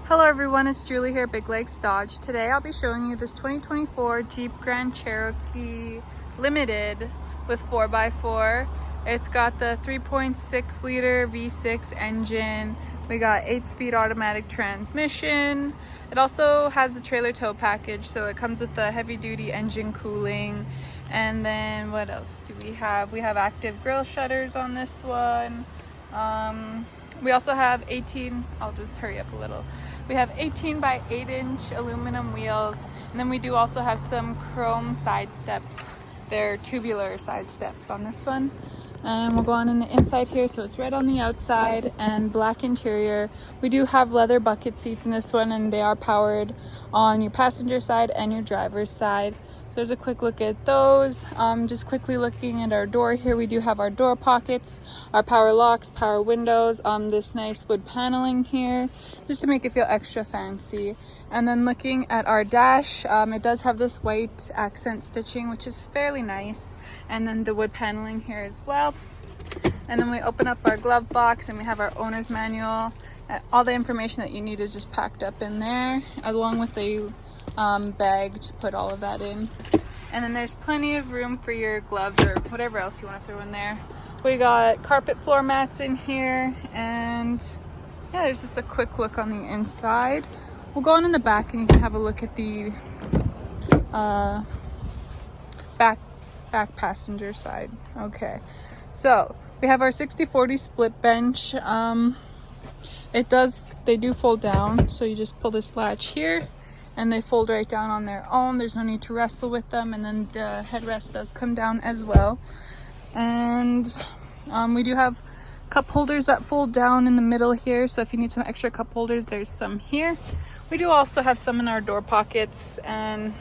Hello everyone, it's Julie here at Big Lakes Dodge. Today I'll be showing you this 2024 Jeep Grand Cherokee Limited with 4x4. It's got the 3.6 liter V6 engine. We got 8-speed automatic transmission. It also has the trailer tow package, so it comes with the heavy duty engine cooling. And then what else do we have? We have active grille shutters on this one. We also have 18, I'll just hurry up a little. We have 18 by 8 inch aluminum wheels, and then we do also have some chrome side steps. They're tubular side steps on this one. And we'll go on in the inside here, so it's red on the outside and black interior. We do have leather bucket seats in this one, and they are powered on your passenger side and your driver's side. So there's a quick look at those. Just quickly looking at our door here, we do have our door pockets, our power locks, power windows, this nice wood paneling here, just to make it feel extra fancy. And then looking at our dash, it does have this white accent stitching, which is fairly nice. And then the wood paneling here as well. And then we open up our glove box and we have our owner's manual. All the information that you need is just packed up in there, along with a bag to put all of that in. And then there's plenty of room for your gloves or whatever else you want to throw in there. We got carpet floor mats in here, and yeah, there's just a quick look on the inside. We'll go on in the back and you can have a look at the back passenger side. Okay, so we have our 60/40 split bench. They do fold down, so you just pull this latch here and they fold right down on their own. There's no need to wrestle with them. And then the headrest does come down as well. And we do have cup holders that fold down in the middle here. So if you need some extra cup holders, there's some here. We do also have some in our door pockets, and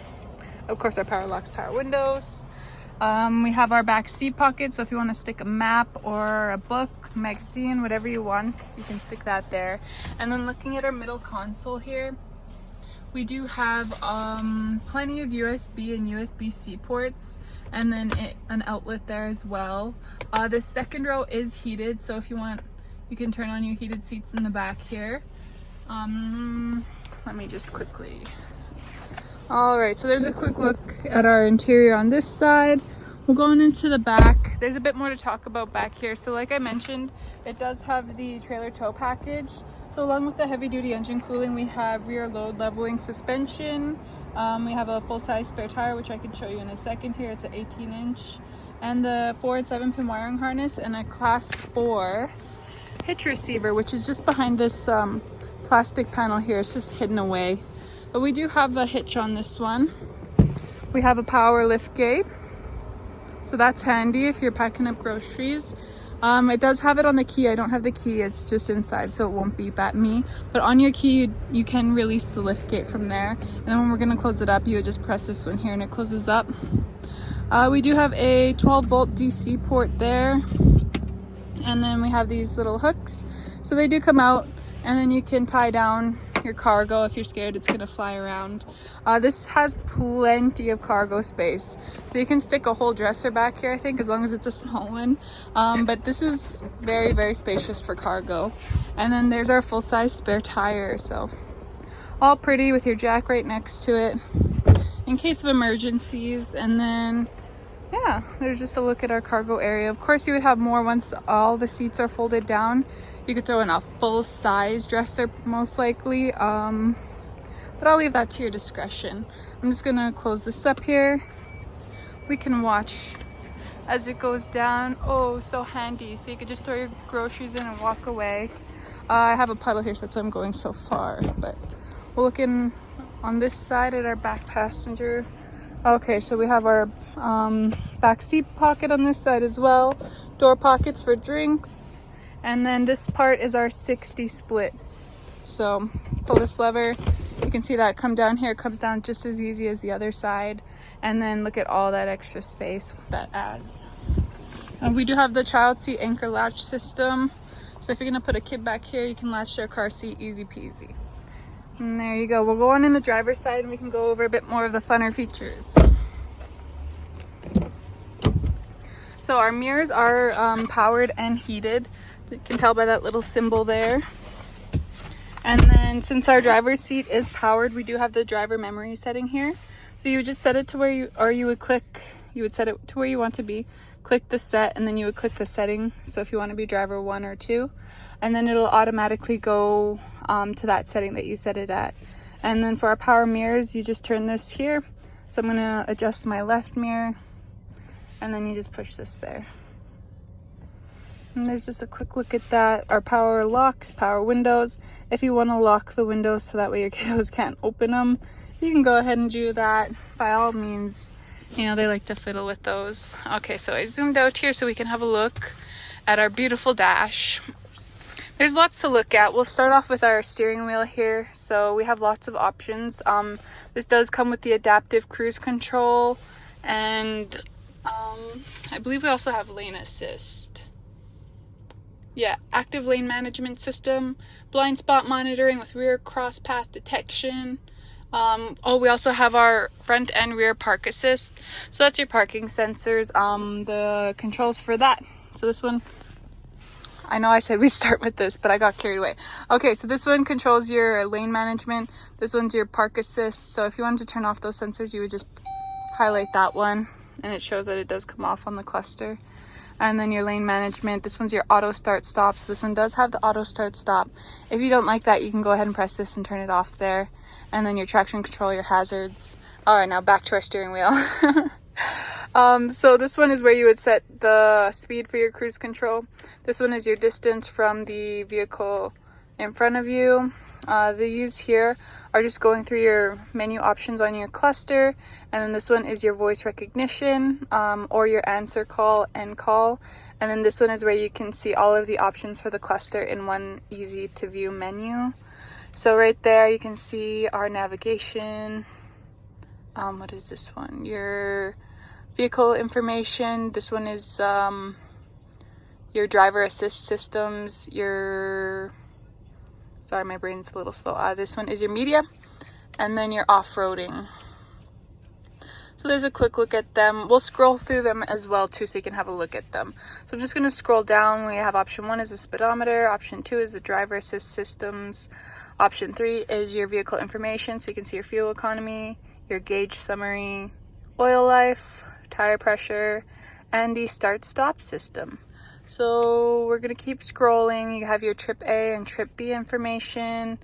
of course our power locks, power windows. We have our back seat pocket, so if you want to stick a map or a book, magazine, whatever you want, you can stick that there. And then looking at our middle console here, we do have plenty of USB and USB-C ports, and then an outlet there as well. The second row is heated, so if you want, you can turn on your heated seats in the back here. Let me just quickly. All right, so there's a quick look at our interior on this side. We'll go on into the back. There's a bit more to talk about back here. So like I mentioned, it does have the trailer tow package. So along with the heavy duty engine cooling, we have rear load leveling suspension. We have a full-size spare tire, which I can show you in a second here. It's an 18-inch. And the 4 and 7-pin wiring harness, and a class 4 hitch receiver, which is just behind this plastic panel here. It's just hidden away. But we do have a hitch on this one. We have a power lift gate, so that's handy if you're packing up groceries. It does have it on the key. I don't have the key, it's just inside, so it won't beep at me. But on your key, you can release the lift gate from there. And then when we're gonna close it up, you would just press this one here and it closes up. We do have a 12-volt DC port there. And then we have these little hooks. So they do come out, and then you can tie down your cargo if you're scared it's gonna fly around. This has plenty of cargo space, so you can stick a whole dresser back here, I think, as long as it's a small one. But this is very, very spacious for cargo. And then there's our full-size spare tire, so all pretty with your jack right next to it in case of emergencies. And then yeah, there's just a look at our cargo area. Of course, you would have more once all the seats are folded down. You could throw in a full-size dresser most likely, but I'll leave that to your discretion. I'm just gonna close this up here. We can watch as it goes down. Oh, so handy. So you could just throw your groceries in and walk away. I have a puddle here, so that's why I'm going so far. But we'll look in on this side at our back passenger. Okay, so we have our back seat pocket on this side as well. Door pockets for drinks. And then this part is our 60 split. So pull this lever, you can see that come down here. It comes down just as easy as the other side. And then look at all that extra space that adds. And we do have the child seat anchor latch system. So if you're gonna put a kid back here, you can latch their car seat easy peasy. And there you go. We'll go on in the driver's side and we can go over a bit more of the funner features. So our mirrors are powered and heated. You can tell by that little symbol there. And then since our driver's seat is powered, we do have the driver memory setting here. So you would just set it to where you would click, you would set it to where you want to be, click the set, and then you would click the setting. So if you want to be driver 1 or 2, and then it'll automatically go to that setting that you set it at. And then for our power mirrors, you just turn this here. So I'm gonna adjust my left mirror, and then you just push this there. And there's just a quick look at that. Our power locks, power windows. If you want to lock the windows so that way your kiddos can't open them, you can go ahead and do that. By all means, you know, they like to fiddle with those. Okay, so I zoomed out here so we can have a look at our beautiful dash. There's lots to look at. We'll start off with our steering wheel here. So we have lots of options. This does come with the adaptive cruise control, and I believe we also have lane assist. Yeah, active lane management system, blind spot monitoring with rear cross path detection. We also have our front and rear park assist. So that's your parking sensors, the controls for that. So this one, I know I said we start with this, but I got carried away. Okay, so this one controls your lane management. This one's your park assist. So if you wanted to turn off those sensors, you would just highlight that one, and it shows that it does come off on the cluster. And then your lane management, this one's your auto start stop. So this one does have the auto start stop. If you don't like that, you can go ahead and press this and turn it off there. And then your traction control, your hazards. All right, now back to our steering wheel. So this one is where you would set the speed for your cruise control. This one is your distance from the vehicle in front of you. The views here are just going through your menu options on your cluster. And then this one is your voice recognition, or your answer call and call. And then this one is where you can see all of the options for the cluster in one easy to view menu. So right there you can see our navigation. What is this one? Your vehicle information. This one is your driver assist systems, your, sorry, my brain's a little slow. This one is your media, and then your off-roading. So there's a quick look at them. We'll scroll through them as well too, so you can have a look at them. So I'm just going to scroll down. We have option 1 is the speedometer, option 2 is the driver assist systems, option 3 is your vehicle information, so you can see your fuel economy, your gauge summary, oil life, tire pressure, and the start stop system. So we're going to keep scrolling. You have your trip A and trip B information.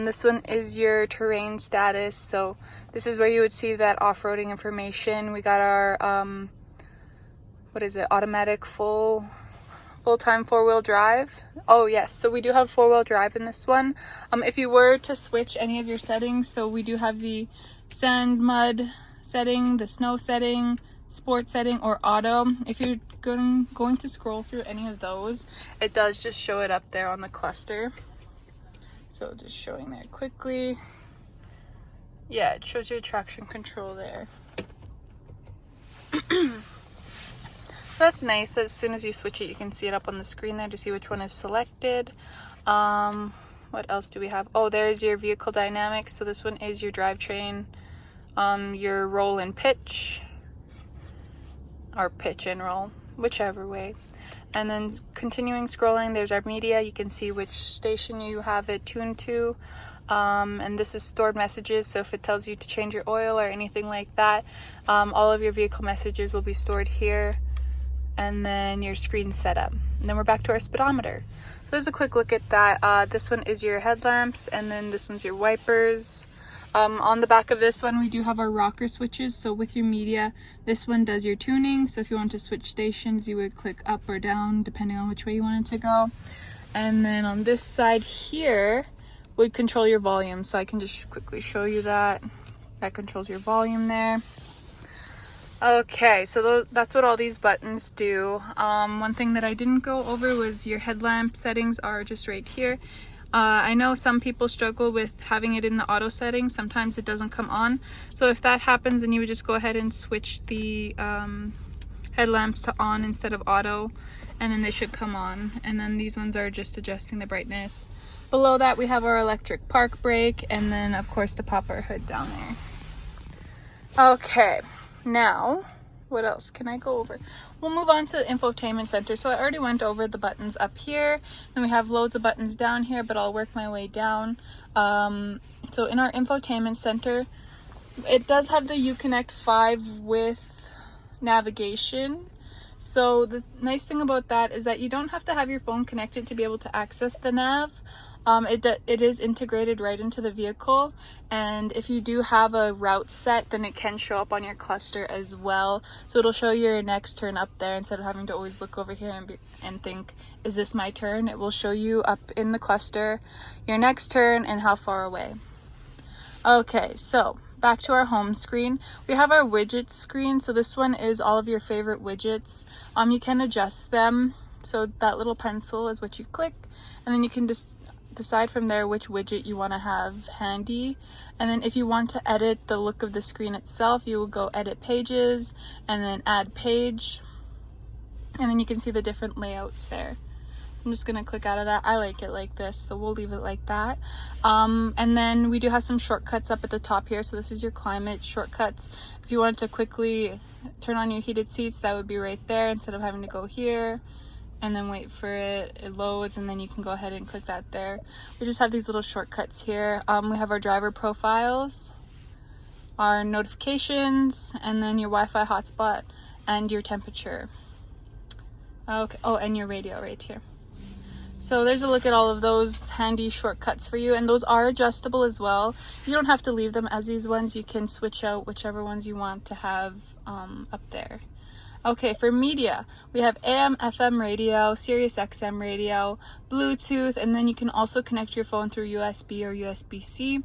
This one is your terrain status. So this is where you would see that off-roading information. We got our what is it, automatic full-time 4-wheel drive. Oh yes, so we do have 4-wheel drive in this one. If you were to switch any of your settings, so we do have the sand mud setting, the snow setting, sport setting, or auto. If you're going to scroll through any of those, it does just show it up there on the cluster. So just showing there quickly. Yeah, it shows your traction control there. That's nice. As soon as you switch it, you can see it up on the screen there to see which one is selected. What else do we have? Oh, there's your vehicle dynamics. So this one is your drivetrain, your roll and pitch, or pitch and roll, whichever way. And then continuing scrolling, there's our media. You can see which station you have it tuned to. And this is stored messages, so if it tells you to change your oil or anything like that, all of your vehicle messages will be stored here. And then your screen setup. And then we're back to our speedometer. So there's a quick look at that. This one is your headlamps, and then this one's your wipers. On the back of this one, we do have our rocker switches. So with your media, this one does your tuning. So if you want to switch stations, you would click up or down depending on which way you want it to go. And then on this side here would control your volume. So I can just quickly show you that. That controls your volume there. Okay, so that's what all these buttons do. One thing that I didn't go over was your headlamp settings are just right here. I know some people struggle with having it in the auto settings. Sometimes it doesn't come on. So if that happens, then you would just go ahead and switch the headlamps to on instead of auto, and then they should come on. And then these ones are just adjusting the brightness. Below that, we have our electric park brake, and then of course the popper hood down there. Okay, now what else can I go over? We'll move on to the Infotainment Center. So I already went over the buttons up here, and we have loads of buttons down here, but I'll work my way down. So in our Infotainment Center, it does have the Uconnect 5 with navigation. So the nice thing about that is that you don't have to have your phone connected to be able to access the nav. It is integrated right into the vehicle, and if you do have a route set, then it can show up on your cluster as well. So it'll show your next turn up there instead of having to always look over here and think, is this my turn? It will show you up in the cluster your next turn and how far away. Okay, so back to our home screen. We have our widgets screen. So this one is all of your favorite widgets. You can adjust them. So that little pencil is what you click, and then you can just decide from there which widget you want to have handy. And then if you want to edit the look of the screen itself, you will go edit pages and then add page, and then you can see the different layouts there. I'm just gonna click out of that. I like it like this, so we'll leave it like that. And then we do have some shortcuts up at the top here. So this is your climate shortcuts. If you wanted to quickly turn on your heated seats, that would be right there instead of having to go here and then wait for it loads, and then you can go ahead and click that there. We just have these little shortcuts here. We have our driver profiles, our notifications, and then your Wi-Fi hotspot and your temperature. Okay, oh, and your radio right here. So there's a look at all of those handy shortcuts for you, and those are adjustable as well. You don't have to leave them as these ones. You can switch out whichever ones you want to have up there. Okay, for media, we have AM, FM radio, Sirius XM radio, Bluetooth, and then you can also connect your phone through USB or USB-C,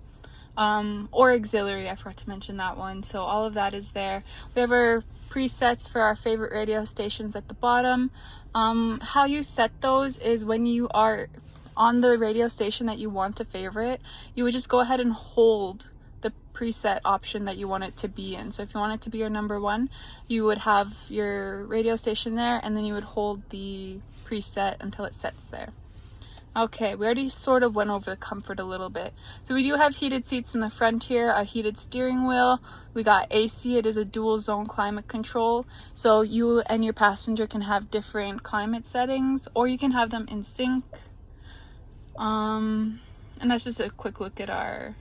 or auxiliary. I forgot to mention that one. So all of that is there. We have our presets for our favorite radio stations at the bottom. How you set those is when you are on the radio station that you want to favorite, you would just go ahead and hold the preset option that you want it to be in. So if you want it to be your number one, you would have your radio station there, and then you would hold the preset until it sets there. Okay, we already sort of went over the comfort a little bit. So we do have heated seats in the front here, a heated steering wheel. We got AC. It is a dual zone climate control. So you and your passenger can have different climate settings, or you can have them in sync. And that's just a quick look at our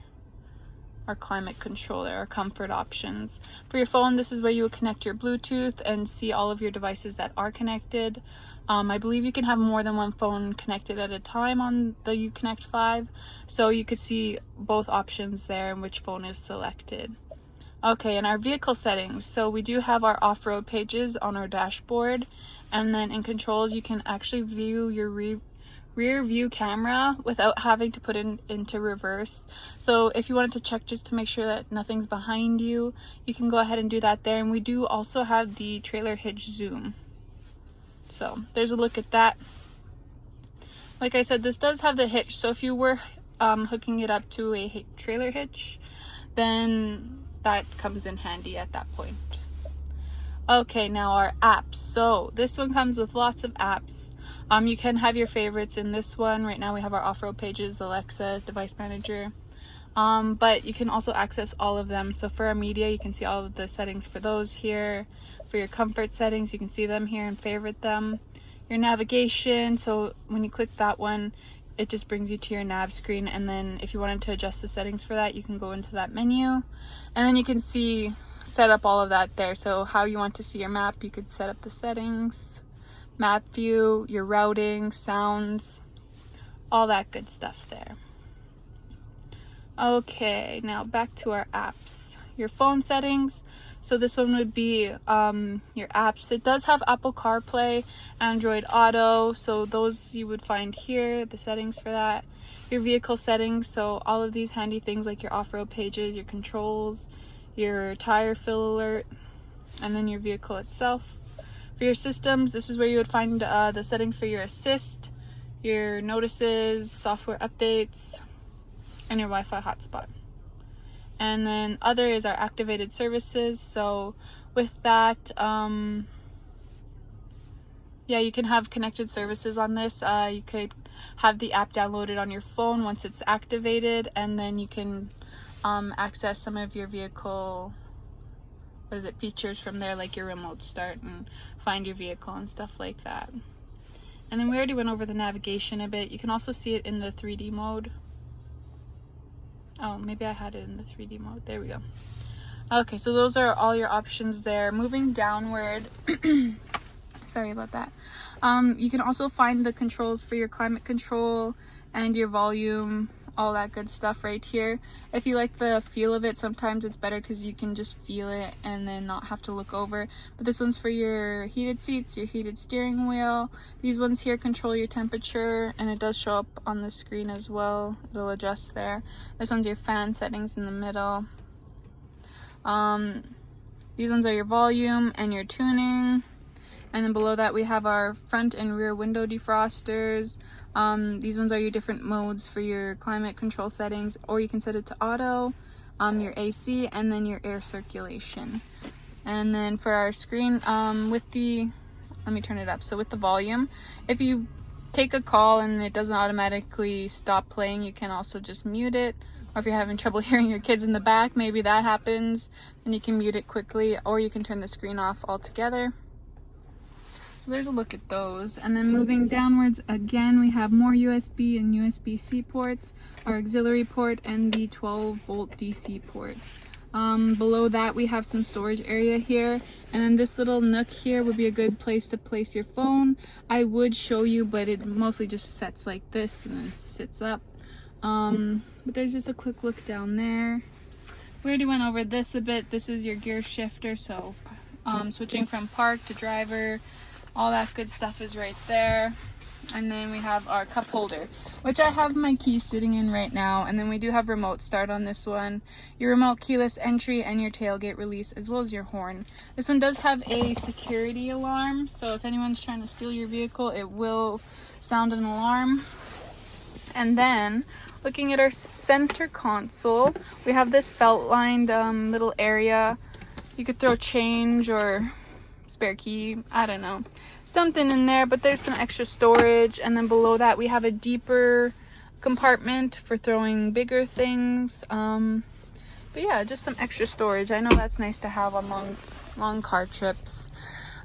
climate controller, our comfort options. For your phone, this is where you would connect your Bluetooth and see all of your devices that are connected. I believe you can have more than one phone connected at a time on the Uconnect 5, so you could see both options there and which phone is selected. Okay, and our vehicle settings. So we do have our off-road pages on our dashboard, and then in controls you can actually view your rear view camera without having to put it into reverse. So if you wanted to check just to make sure that nothing's behind you, you can go ahead and do that there. And we do also have the trailer hitch zoom. So there's a look at that. Like I said, this does have the hitch. So if you were hooking it up to a trailer hitch, then that comes in handy at that point. Okay, now our apps. So this one comes with lots of apps. You can have your favorites in this one. Right now we have our off-road pages, Alexa, device manager. But you can also access all of them. So for our media, you can see all of the settings for those here. For your comfort settings, you can see them here and favorite them. Your navigation, so when you click that one, it just brings you to your nav screen. And then if you wanted to adjust the settings for that, you can go into that menu. And then you can set up all of that there. So how you want to see your map, you could set up the settings, map view, your routing, sounds, all that good stuff there. Okay, now back to our apps. Your phone settings. So this one would be your apps. It does have Apple CarPlay, Android Auto, so those you would find here, the settings for that. Your vehicle settings, so all of these handy things like your off-road pages, your controls, your tire fill alert, and then your vehicle itself. For your systems, this is where you would find the settings for your assist, your notices, software updates, and your Wi-Fi hotspot. And then other is our activated services. So with that, yeah, you can have connected services on this. You could have the app downloaded on your phone once it's activated, and then you can access some of your vehicle features from there, like your remote start and find your vehicle and stuff like that. And then we already went over the navigation a bit. You can also see it in the 3D mode. Oh, maybe I had it in the 3D mode. There we go. Okay, so those are all your options there. Moving downward, sorry about that. You can also find the controls for your climate control and your volume, all that good stuff right here. If you like the feel of it, sometimes it's better because you can just feel it and then not have to look over. But this one's for your heated seats, your heated steering wheel. These ones here control your temperature, and it does show up on the screen as well. It'll adjust there. This one's your fan settings in the middle. These ones are your volume and your tuning. And then below that we have our front and rear window defrosters. These ones are your different modes for your climate control settings, or you can set it to auto, your AC, and then your air circulation. And then for our screen, let me turn it up. So with the volume, if you take a call and it doesn't automatically stop playing, you can also just mute it. Or if you're having trouble hearing your kids in the back, maybe that happens, then you can mute it quickly, or you can turn the screen off altogether. So there's a look at those. And then moving downwards again, we have more USB and USB-C ports, our auxiliary port, and the 12-volt DC port. Below that we have some storage area here, and then this little nook here would be a good place to place your phone. I would show you, but it mostly just sets like this and then sits up. But there's just a quick look down there. We already went over this a bit. This is your gear shifter, so switching from park to driver, all that good stuff is right there. And then we have our cup holder, which I have my keys sitting in right now. And then we do have remote start on this one, your remote keyless entry, and your tailgate release, as well as your horn. This one does have a security alarm, so if anyone's trying to steal your vehicle, it will sound an alarm. And then looking at our center console, we have this felt lined little area. You could throw change or spare key, I don't know, something in there, but there's some extra storage. And then below that we have a deeper compartment for throwing bigger things. But yeah, just some extra storage. I know that's nice to have on long car trips.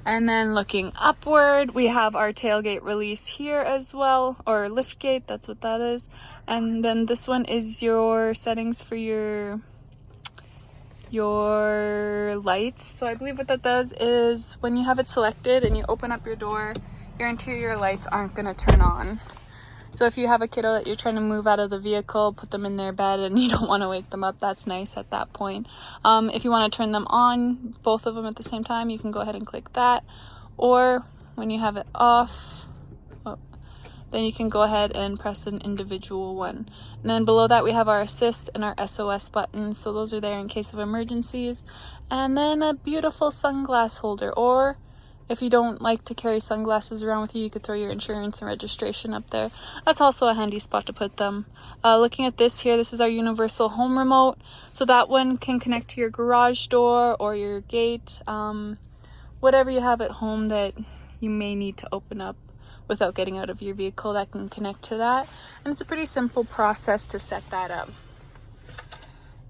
And then looking upward, we have our tailgate release here as well, or liftgate, that's what that is. And then this one is your settings for your lights. So I believe what that does is when you have it selected and you open up your door, your interior lights aren't going to turn on. So if you have a kiddo that you're trying to move out of the vehicle, put them in their bed, and you don't want to wake them up, that's nice at that point. If you want to turn them on, both of them at the same time, you can go ahead and click that. Or when you have it off, then you can go ahead and press an individual one. And then below that we have our assist and our SOS buttons, so those are there in case of emergencies. And then a beautiful sunglass holder, or if you don't like to carry sunglasses around with you, you could throw your insurance and registration up there. That's also a handy spot to put them. Looking at this here, this is our universal home remote. So that one can connect to your garage door or your gate, whatever you have at home that you may need to open up without getting out of your vehicle, that can connect to that. And it's a pretty simple process to set that up.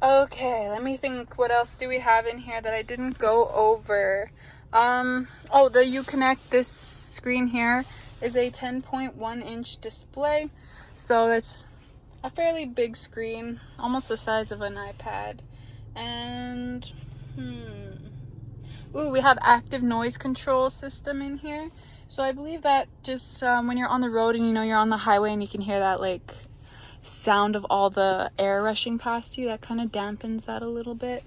Okay, let me think, what else do we have in here that I didn't go over? The Uconnect, this screen here is a 10.1 inch display, so that's a fairly big screen, almost the size of an iPad. And we have active noise control system in here. So I believe that just when you're on the road and you know you're on the highway and you can hear that like sound of all the air rushing past you, that kind of dampens that a little bit.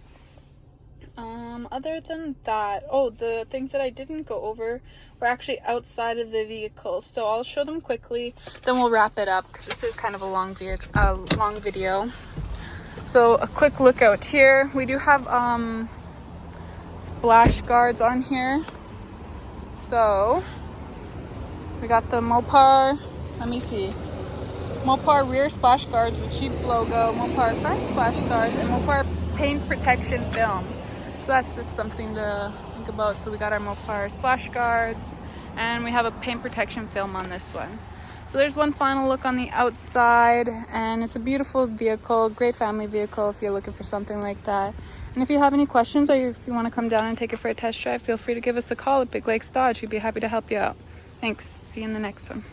Other than that, the things that I didn't go over were actually outside of the vehicle, so I'll show them quickly, then we'll wrap it up because this is kind of a long video. So a quick look out here, we do have splash guards on here. So we got the Mopar, let me see, Mopar rear splash guards with Jeep logo, Mopar front splash guards, and Mopar paint protection film. So that's just something to think about. So we got our Mopar splash guards, and we have a paint protection film on this one. So there's one final look on the outside, and it's a beautiful vehicle, great family vehicle if you're looking for something like that. And if you have any questions or if you want to come down and take it for a test drive, feel free to give us a call at Big Lakes Dodge. We'd be happy to help you out. Thanks. See you in the next one.